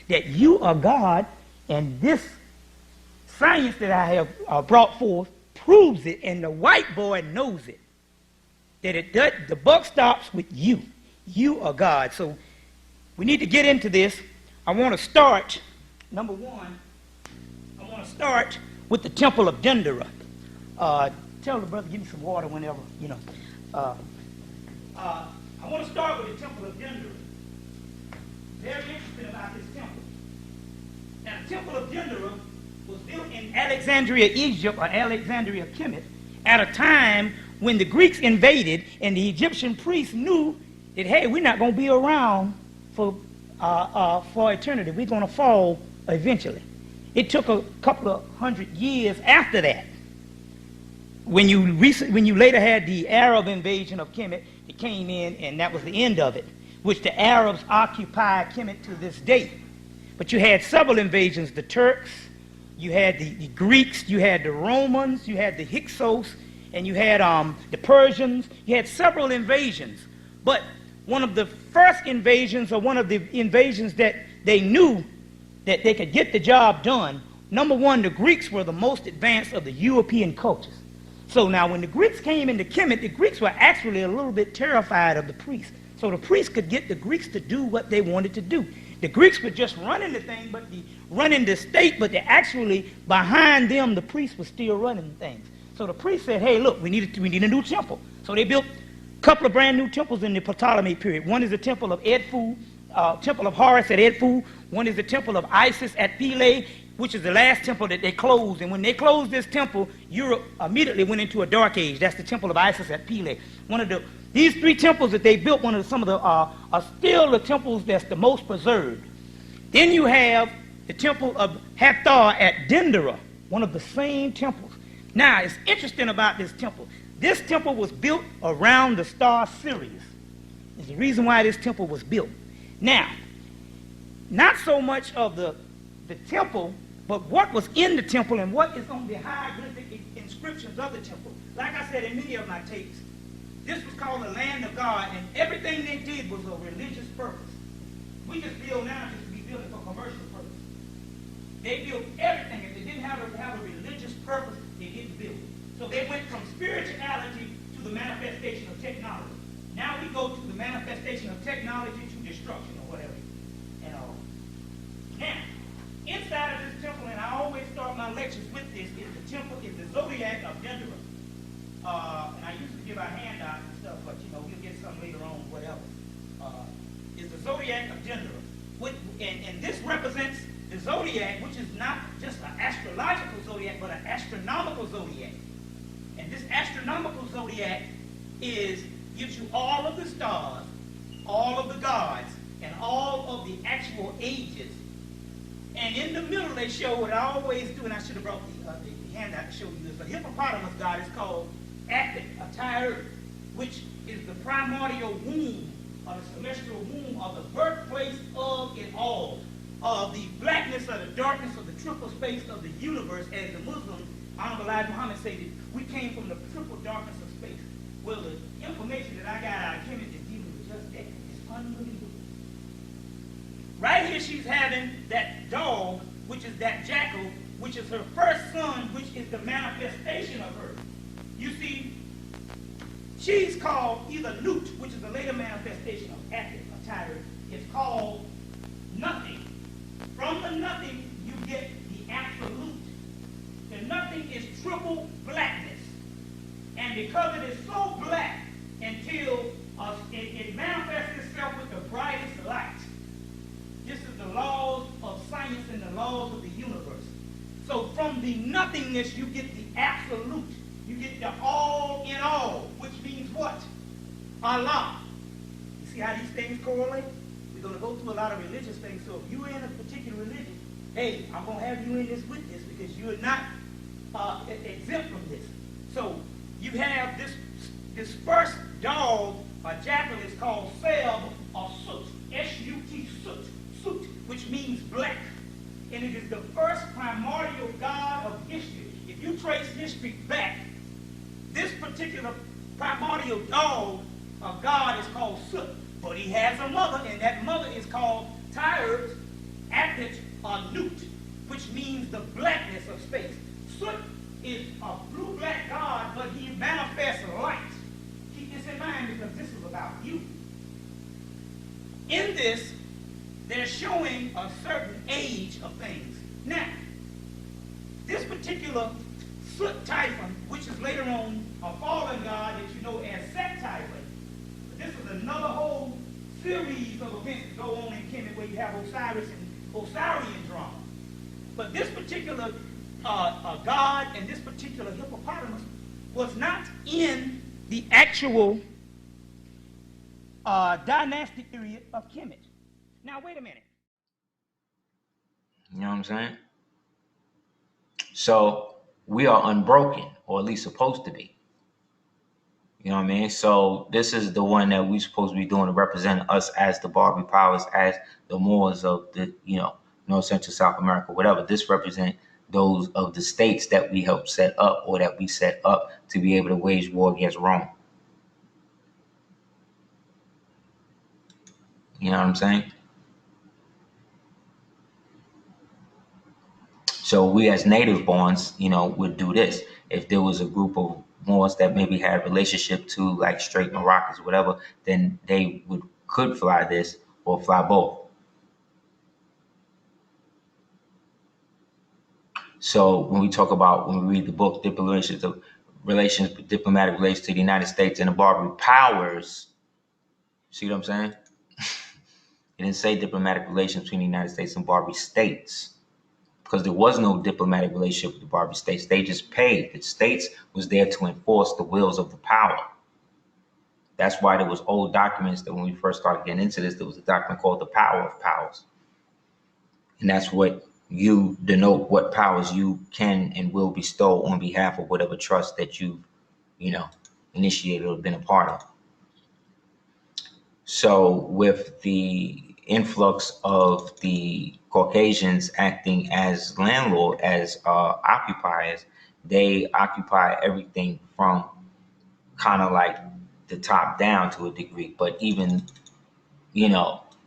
that you are God, and this science that I have brought forth proves it, and the white boy knows it. That the buck stops with you. You are God. So we need to get into this. I want to start, number one, I want to start with the temple of Dendera. Tell the brother, give me some water whenever, you know. I want to start with the temple of Dendera. Very interesting about this temple. Now, the temple of Dendera was built in Alexandria, Egypt, or Alexandria, HEMMITT, at a time when the Greeks invaded, and the Egyptian priests knew that, hey, we're not going to be around for eternity. We're going to fall eventually. It took a couple of 100 years after that. When you later had the Arab invasion of Kemet, it came in, and that was the end of it, which the Arabs occupy Kemet to this day. But you had several invasions: the Turks, you had the Greeks, you had the Romans, you had the Hyksos, and you had the Persians. You had several invasions. But one of the first invasions, or one of the invasions that they knew that they could get the job done, number one, the Greeks were the most advanced of the European cultures. So now when the Greeks came into Kemet, the Greeks were actually a little bit terrified of the priests. So the priests could get the Greeks to do what they wanted to do. The Greeks were just running the thing, running the state, but they actually, behind them, the priests were still running things. So the priests said, hey, look, we need a new temple. So they built a couple of brand new temples in the Ptolemy period. One is the temple of Edfu, temple of Horus at Edfu. One is the temple of Isis at Philae, which is the last temple that they closed. And when they closed this temple, Europe immediately went into a dark age. That's the temple of Isis at Philae. These three temples that they built, some of the are still the temples that's the most preserved. Then you have the temple of Hathor at Dendera, one of the same temples. Now, it's interesting about this temple. This temple was built around the star Sirius. There's a reason why this temple was built. Now, not so much of the temple, but what was in the temple and what is on the hieroglyphic inscriptions of the temple. Like I said in many of my tapes, this was called the land of God, and everything they did was a religious purpose. We just build now just to be building for commercial purpose. They built everything. If they didn't have a religious purpose, they didn't build it. So they went from spirituality to the manifestation of technology. Now we go to the manifestation of technology to destruction or whatever. Now, inside of this temple, and I always start my lectures with this, is the temple, is the zodiac of Dendera. And I used to give out handouts and stuff, but we'll get some later on, whatever. Is the zodiac of Dendera. And this represents the zodiac, which is not just an astrological zodiac, but an astronomical zodiac. And this astronomical zodiac gives you all of the stars, all of the gods, and all of the actual ages. And in the middle they show what I always do, and I should have brought the handout to show you this. The hippopotamus god is called Apit, a TIERS, which is the primordial womb, or the celestial womb, of the birthplace of it all, of the blackness or the darkness of the triple space of the universe, as the Muslims, Honorable Elijah Muhammad, say that we came from the triple darkness of space. Well, the information that I got out of Kemet is dealing with just that. It's unbelievable. Right here she's having that dog, which is that jackal, which is her first son, which is the manifestation of her. You see, she's called either Nut, which is a later manifestation of Apit, a tiger. It's called nothing. From the nothing, you get the absolute. The nothing is triple blackness. And because it is so black until it manifests itself with the brightest light. This is the laws of science and the laws of the universe. So from the nothingness, you get the absolute. You get the all in all, which means what? Allah. You see how these things correlate? We're going to go through a lot of religious things. So if you're in a particular religion, hey, I'm going to have you in this with this because you're not exempt from this. So you have this first dog, or jackal, is called Seb or Sut, S-U-T, Sut, which means black. And it is the first primordial god of history. If you trace history back, this particular primordial dog or god is called Sut. But he has a mother, and that mother is called TIERS, Apit or newt, which means the blackness of space. Soot is a blue-black god, but he manifests light. Keep this in mind because this is about you. In this, they're showing a certain age of things. Now, this particular Soot Typhon, which is later on a fallen god that you know as Set Typhon, this is another whole series of events that go on in Kemet where you have Osiris and Osirian drama. But this particular god and this particular hippopotamus was not in the actual dynastic period of Kemet. Now, wait a minute. You know what I'm saying? So we are unbroken, or at least supposed to be. You know what I mean? So this is the one that we're supposed to be doing to represent us as the Barbary powers, as the Moors of the, North Central South America, whatever. This represent those of the states that we helped set up, or that we set up to be able to wage war against Rome. You know what I'm saying? So we as native borns, would do this. If there was a group of Moors that maybe had a relationship to like straight Moroccans or whatever, then they could fly this or fly both. So when we read the book, diplomatic relations to the United States and the Barbary powers, see what I'm saying? It didn't say diplomatic relations between the United States and Barbary states, because there was no diplomatic relationship with the Barbary states. They just paid. The states was there to enforce the wills of the power. That's why there was old documents that when we first started getting into this, there was a document called the Power of Powers. And that's what you denote what powers you can and will bestow on behalf of whatever trust that you've, initiated or been a part of. So with the influx of the Caucasians acting as landlord, as occupiers, they occupy everything from kind of like the top down to a degree, but even,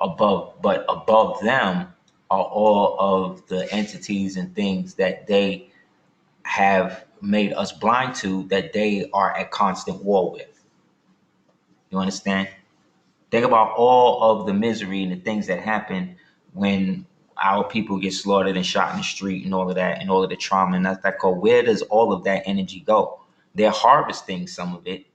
above them are all of the entities and things that they have made us blind to, that they are at constant war with. You understand? Think about all of the misery and the things that happen when our people get slaughtered and shot in the street and all of that, and all of the trauma and that called. Where does all of that energy go? They're harvesting some of it,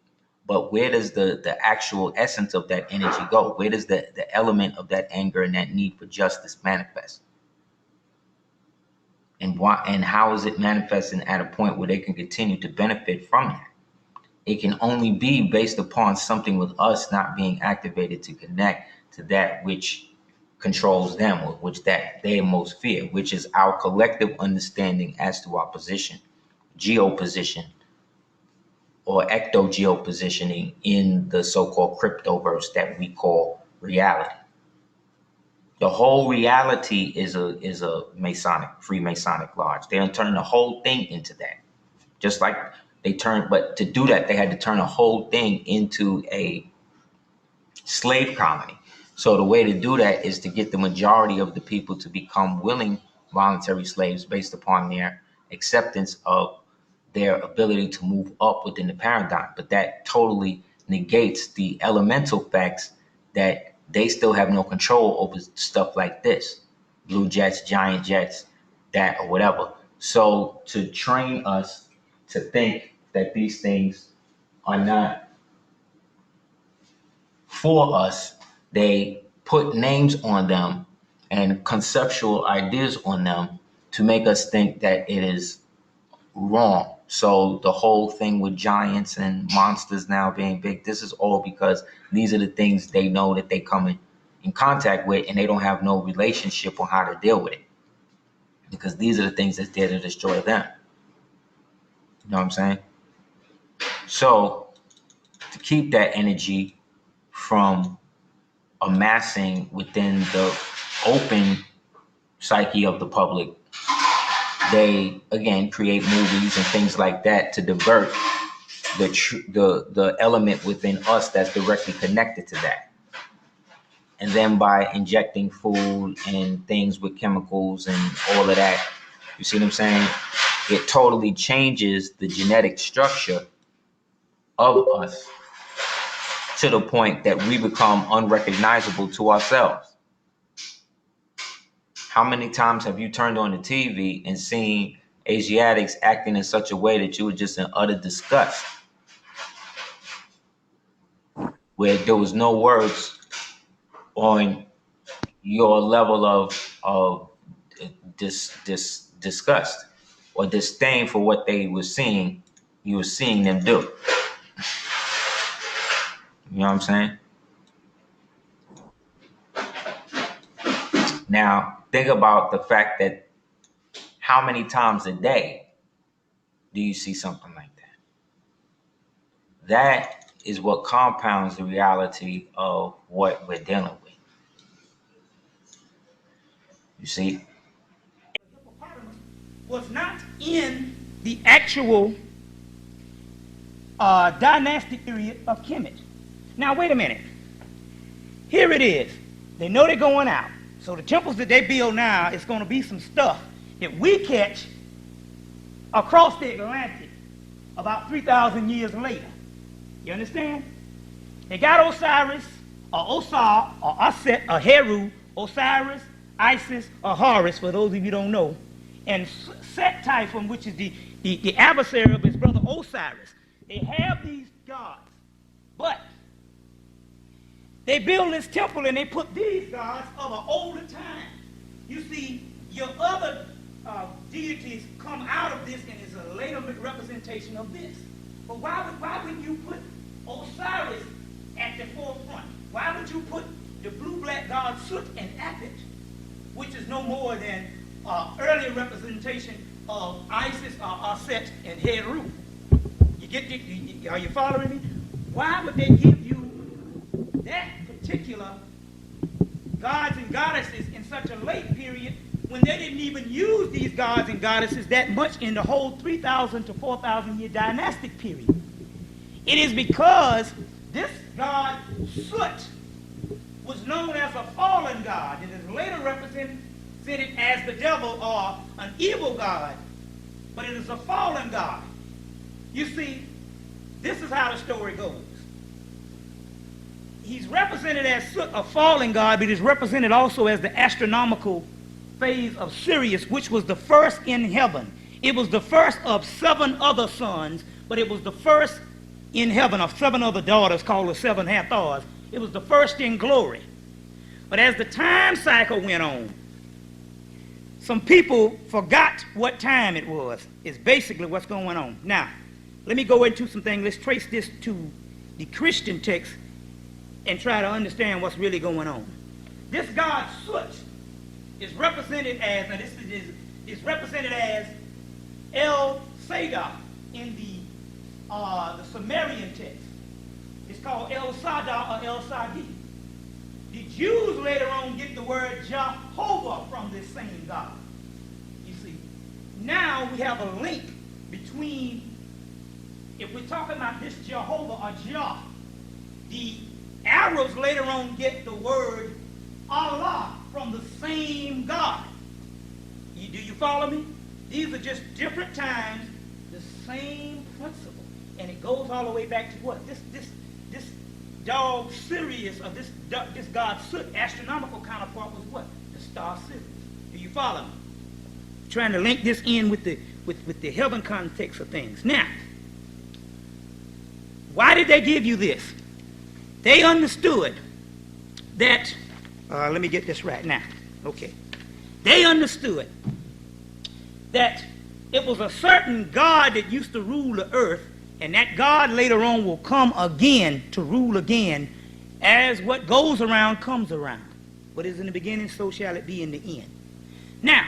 but where does the actual essence of that energy go? Where does the element of that anger and that need for justice manifest? And why, and how is it manifesting at a point where they can continue to benefit from that? It can only be based upon something with us not being activated to connect to that which controls them, or which that they most fear, which is our collective understanding as to our position, geoposition, or ecto-geopositioning in the so-called cryptoverse that we call reality. The whole reality is a Masonic, Freemasonic lodge. They're turning the whole thing into that. Just like but to do that, they had to turn the whole thing into a slave colony. So the way to do that is to get the majority of the people to become willing voluntary slaves based upon their acceptance of their ability to move up within the paradigm. But that totally negates the elemental facts that they still have no control over stuff like this. Blue jets, giant jets, that or whatever. So to train us to think that these things are not for us, they put names on them and conceptual ideas on them to make us think that it is wrong. So the whole thing with giants and monsters now being big, this is all because these are the things they know that they come in contact with, and they don't have no relationship on how to deal with it, because these are the things that's there to destroy them. You know what I'm saying? So to keep that energy from amassing within the open psyche of the public, they again create movies and things like that to divert the element within us that's directly connected to that. and then by injecting food and things with chemicals and all of that, you see what I'm saying? It totally changes the genetic structure of us to the point that we become unrecognizable to ourselves. How many times have you turned on the TV and seen Asiatics acting in such a way that you were just in utter disgust, where there was no words on your level of disgust or disdain for what they were seeing, you were seeing them do. You know what I'm saying? Now, think about the fact that how many times a day do you see something like that? That is what compounds the reality of what we're dealing with. You see? Was not in the actual dynastic period of Kemet. Now, wait a minute. Here it is. They know they're going out. So the temples that they build now, it's going to be some stuff that we catch across the Atlantic about 3,000 years later. You understand? They got Osiris, or Osar, or Aset, or Heru, Osiris, Isis, or Horus, for those of you who don't know, and Set Typhon, which is the adversary of his brother Osiris. They have these gods, but they build this temple and they put these gods of an older time. You see, your other deities come out of this and is a later representation of this. But why would you put Osiris at the forefront? Why would you put the blue-black god Sut and Apit, which is no more than earlier representation of Isis, Aset, and Heru? Are you following me? Why would they give you that particular gods and goddesses in such a late period when they didn't even use these gods and goddesses that much in the whole 3,000 to 4,000 year dynastic period? It is because this god Sut was known as a fallen god and is later represented as the devil or an evil god, but it is a fallen god. You see, this is how the story goes. He's represented as Sut, a fallen god, but he's represented also as the astronomical phase of Sirius, which was the first in heaven. It was the first of 7 other sons, but it was the first in heaven of 7 other daughters called the 7 Hathors. It was the first in glory. But as the time cycle went on, some people forgot what time it was. It's basically what's going on. Now, let me go into some things. Let's trace this to the Christian text and try to understand what's really going on. This god Sut is represented as, now this is represented as El Sadar in the Sumerian text. It's called El Sadar or El Sadi. The Jews later on get the word Jehovah from this same God. You see, now we have a link between, if we're talking about this Jehovah or Jah, the Arabs later on get the word Allah from the same God. Do you follow me? These are just different times, the same principle. And it goes all the way back to what? This dog Sirius, or this god Sut, astronomical counterpart was what? The star Sirius. Do you follow me? Trying to link this in with the heaven context of things. Now, why did they give you this? They understood that, let me get this right now. Okay. They understood that it was a certain God that used to rule the earth, and that God later on will come again to rule again, as what goes around comes around. What is in the beginning, so shall it be in the end. Now,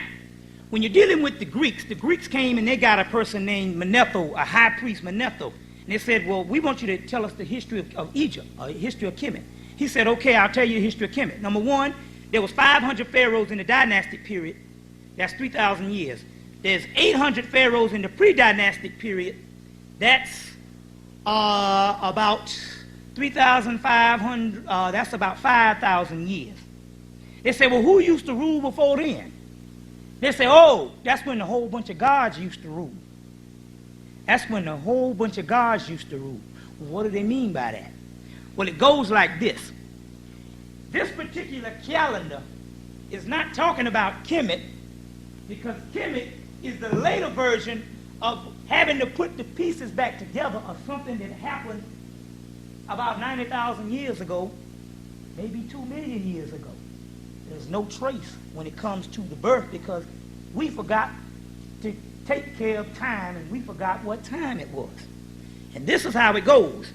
when you're dealing with the Greeks came and they got a person named Manetho, a high priest Manetho, and they said, well, we want you to tell us the history of Egypt, or the history of Kemet. He said, okay, I'll tell you the history of Kemet. Number one, there was 500 pharaohs in the dynastic period. That's 3,000 years. There's 800 pharaohs in the pre-dynastic period. That's about 3,500, that's about 5,000 years. They say, well, who used to rule before then? They say, oh, that's when a whole bunch of gods used to rule. That's when a whole bunch of gods used to rule. Well, what do they mean by that? Well, it goes like this. This particular calendar is not talking about HEMMITT, because HEMMITT is the later version of having to put the pieces back together of something that happened about 90,000 years ago, maybe 2 million years ago. There's no trace when it comes to the birth, because we forgot to take care of time, and we forgot what time it was. And this is how it goes.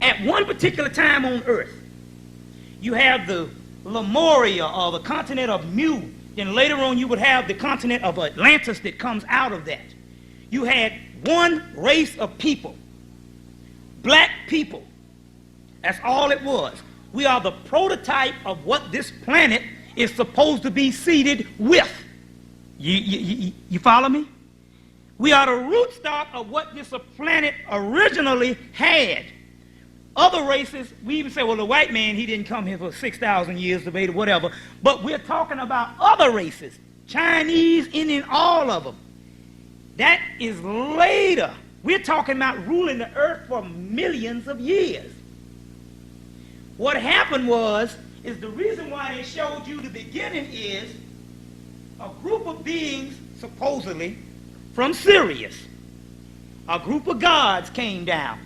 At one particular time on Earth, you have the Lemuria, or the continent of Mu. Then later on you would have the continent of Atlantis that comes out of that. You had one race of people, black people. That's all it was. We are the prototype of what this planet is supposed to be seeded with. You follow me? We are the rootstock of what this planet originally had. Other races, we even say, well, the white man, he didn't come here for 6,000 years, or whatever. But we're talking about other races, Chinese, Indian, all of them. That is later. We're talking about ruling the earth for millions of years. What happened is the reason why they showed you the beginning is a group of beings, supposedly, from Sirius. A group of gods came down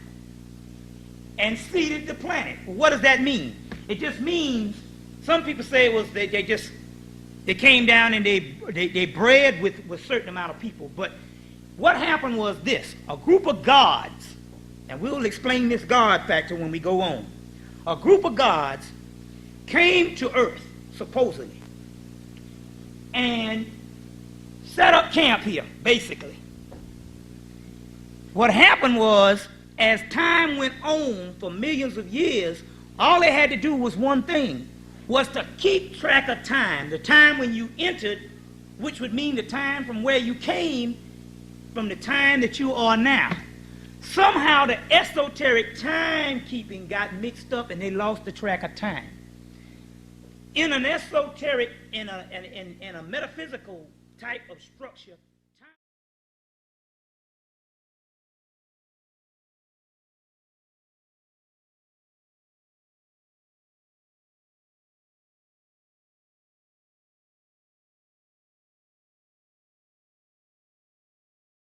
and seeded the planet. Well, what does that mean? It just means, some people say it was they came down and they bred with a certain amount of people. But what happened was this: a group of gods, and we'll explain this God factor when we go on. A group of gods came to Earth, supposedly, and set up camp here, basically. What happened was, as time went on for millions of years, all they had to do was one thing, was to keep track of time, the time when you entered, which would mean the time from where you came, from the time that you are now. Somehow the esoteric timekeeping got mixed up and they lost the track of time. In an esoteric, in a metaphysical type of structure,